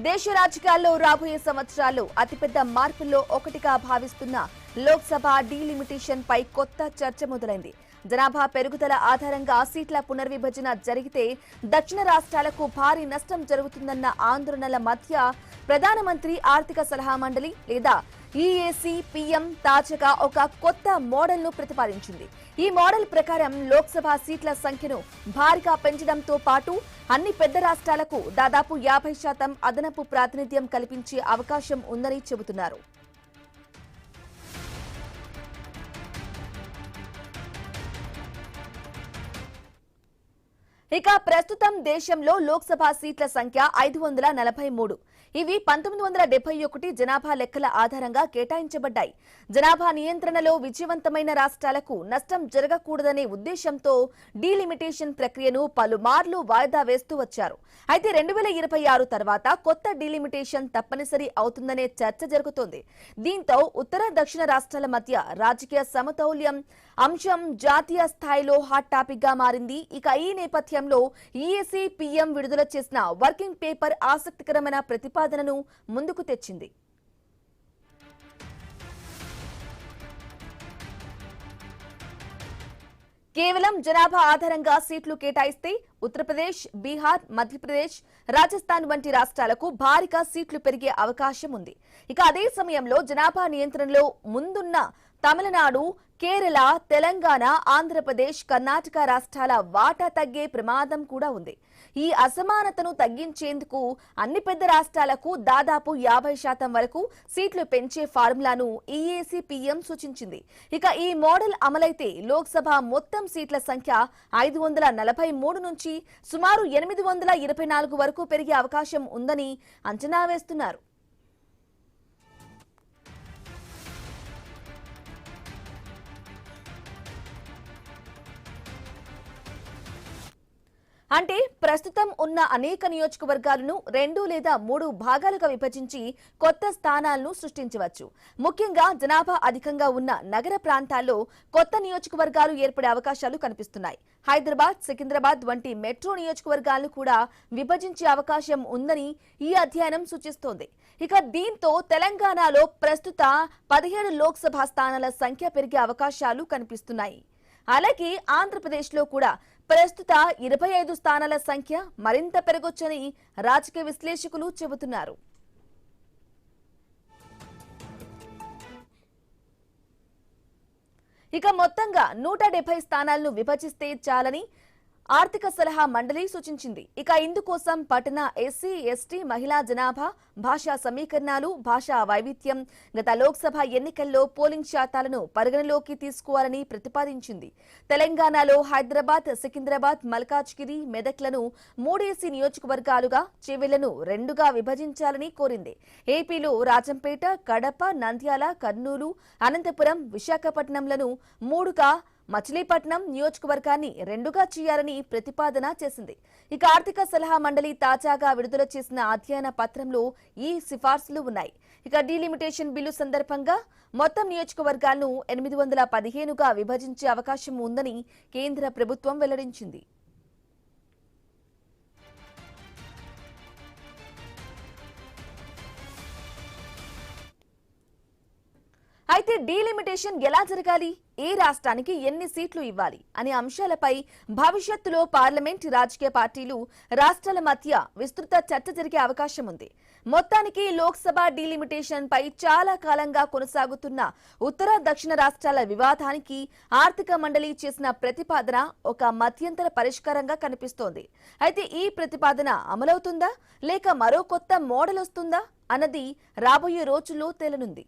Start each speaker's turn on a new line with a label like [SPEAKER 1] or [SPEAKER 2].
[SPEAKER 1] దేశ రాజకీయాల్లో రాబోయే సంవత్సరాల్లో అతిపెద్ద మార్పుల్లో ఒకటిగా భావిస్తున్న లోక్సభ డీలిమిటేషన్ పై కొత్త చర్చ మొదలైంది. జనాభా పెరుగుదల ఆధారంగా సీట్ల పునర్విభజన జరిగితే దక్షిణ రాష్ట్రాలకు భారీ నష్టం జరుగుతుందన్న ఆందోళనల మధ్య ప్రధానమంత్రి ఆర్థిక సలహా మండలి లేదా ఈఏసీ పీఎం తాజాగా ఒక కొత్త మోడల్ను ప్రతిపాదించింది. ఈ మోడల్ ప్రకారం లోక్సభ సీట్ల సంఖ్యను భారీగా పెంచడంతో పాటు అన్ని పెద్ద రాష్ట్రాలకు దాదాపు 50% అదనపు ప్రాతినిధ్యం కల్పించే అవకాశం ఉందని చెబుతున్నారు. ఇక ప్రస్తుతం దేశంలో లోక్సభ సీట్ల సంఖ్య 543. ఇవి 1971 జనాభా లెక్కల ఆధారంగా కేటాయించబడ్డాయి. జనాభా నియంత్రణలో విజయవంతమైన రాష్ట్రాలకు నష్టం జరగకూడదనే ఉద్దేశంతో డీలిమిటేషన్ ప్రక్రియను పలుమార్లు వాయిదా వేస్తూ వచ్చారు. అయితే 2026 తర్వాత కొత్త డీలిమిటేషన్ తప్పనిసరి అవుతుందనే చర్చ జరుగుతోంది. దీంతో ఉత్తర దక్షిణ రాష్ట్రాల మధ్య రాజకీయ సమతౌల్యం అంశం జాతీయ స్థాయిలో హాట్ టాపిక్ గా మారింది. ఇక ఈ నేపథ్యంలో ఈఏసీ పీఎం విడుదల చేసిన వర్కింగ్ పేపర్ ఆసక్తికరమైన ప్రతిపాదనను ముందుకు తెచ్చింది. కేవలం జనాభా ఆధారంగా సీట్లు కేటాయిస్తే ఉత్తరప్రదేశ్, బీహార్, మధ్యప్రదేశ్, రాజస్థాన్ వంటి రాష్ట్రాలకు భారీగా సీట్లు పెరిగే అవకాశం ఉంది. ఇక అదే సమయంలో జనాభా నియంత్రణలో ముందున్న తమిళనాడు, కేరళ, తెలంగాణ, ఆంధ్రప్రదేశ్, కర్ణాటక రాష్ట్రాల వాటా తగ్గే ప్రమాదం కూడా ఉంది. ఈ అసమానతను తగ్గించేందుకు అన్ని పెద్ద రాష్ట్రాలకు దాదాపు 50% వరకు సీట్లు పెంచే ఫార్ములాను ఈఏసీ పీఎం సూచించింది. ఇక ఈ మోడల్ అమలైతే లోక్సభ మొత్తం సీట్ల సంఖ్య 543 నుంచి సుమారు 824 వరకు పెరిగే అవకాశం ఉందని అంచనా వేస్తున్నారు. అంటే ప్రస్తుతం ఉన్న అనేక నియోజకవర్గాలను 2 లేదా 3 భాగాలుగా విభజించి కొత్త స్థానాలను సృష్టించవచ్చు. ముఖ్యంగా జనాభా అధికంగా ఉన్న నగర ప్రాంతాల్లో కొత్త నియోజకవర్గాలు ఏర్పడే అవకాశాలు కనిపిస్తున్నాయి. హైదరాబాద్, సికింద్రాబాద్ వంటి మెట్రో నియోజకవర్గాలను కూడా విభజించే అవకాశం ఉందని ఈ అధ్యయనం సూచిస్తోంది. ఇక దీంతో తెలంగాణలో ప్రస్తుత 17 లోక్సభ స్థానాల సంఖ్య పెరిగే అవకాశాలు కనిపిస్తున్నాయి. అలాగే ఆంధ్రప్రదేశ్లో కూడా ప్రస్తుత 25 స్థానాల సంఖ్య మరింత పెరగొచ్చని రాజకీయ విశ్లేషకులు చెబుతున్నారు. ఇక మొత్తంగా 170 స్థానాలను విభజిస్తే చాలని ఆర్థిక సలహా మండలి సూచించింది. ఇక ఇందుకోసం పట్టణ ఎస్సీ, ఎస్టీ, మహిళా జనాభా, భాషా సమీకరణాలు, భాషా వైవిధ్యం, గత లోక్సభ ఎన్నికల్లో పోలింగ్ శాతాలను పరిగణలోకి తీసుకోవాలని ప్రతిపాదించింది. తెలంగాణలో హైదరాబాద్, సికింద్రాబాద్, మల్కాజ్గిరి, మెదక్లను 3 ఏసీ నియోజకవర్గాలుగా, చేవెళ్లను 2గా విభజించాలని కోరింది. ఏపీలో రాజంపేట, కడప, నంద్యాల, కర్నూలు, అనంతపురం, విశాఖపట్నంలను 3గా, మచిలీపట్నం నియోజకవర్గాన్ని 2గా చేయాలని ప్రతిపాదన చేసింది. ఇక ఆర్థిక సలహా మండలి తాజాగా విడుదల చేసిన అధ్యయన పత్రంలో ఈ సిఫార్సులు ఉన్నాయి. ఇక డీలిమిటేషన్ బిల్లు సందర్భంగా మొత్తం నియోజకవర్గాలను 815గా విభజించే అవకాశం ఉందని కేంద్ర ప్రభుత్వం వెల్లడించింది. అయితే డీలిమిటేషన్ ఎలా జరగాలి, ఏ రాష్ట్రానికి ఎన్ని సీట్లు ఇవ్వాలి అనే అంశాలపై భవిష్యత్తులో పార్లమెంట్, రాజకీయ పార్టీలు, రాష్ట్రాల మధ్య విస్తృత చర్చ జరిగే అవకాశం ఉంది. మొత్తానికి లోక్సభ డీలిమిటేషన్ పై చాలా కాలంగా కొనసాగుతున్న ఉత్తర దక్షిణ రాష్ట్రాల వివాదానికి ఆర్థిక మండలి చేసిన ప్రతిపాదన ఒక మధ్యంతర పరిష్కారంగా కనిపిస్తోంది. అయితే ఈ ప్రతిపాదన అమలవుతుందా లేక మరో కొత్త మోడల్ వస్తుందా అన్నది రాబోయే రోజుల్లో తేలనుంది.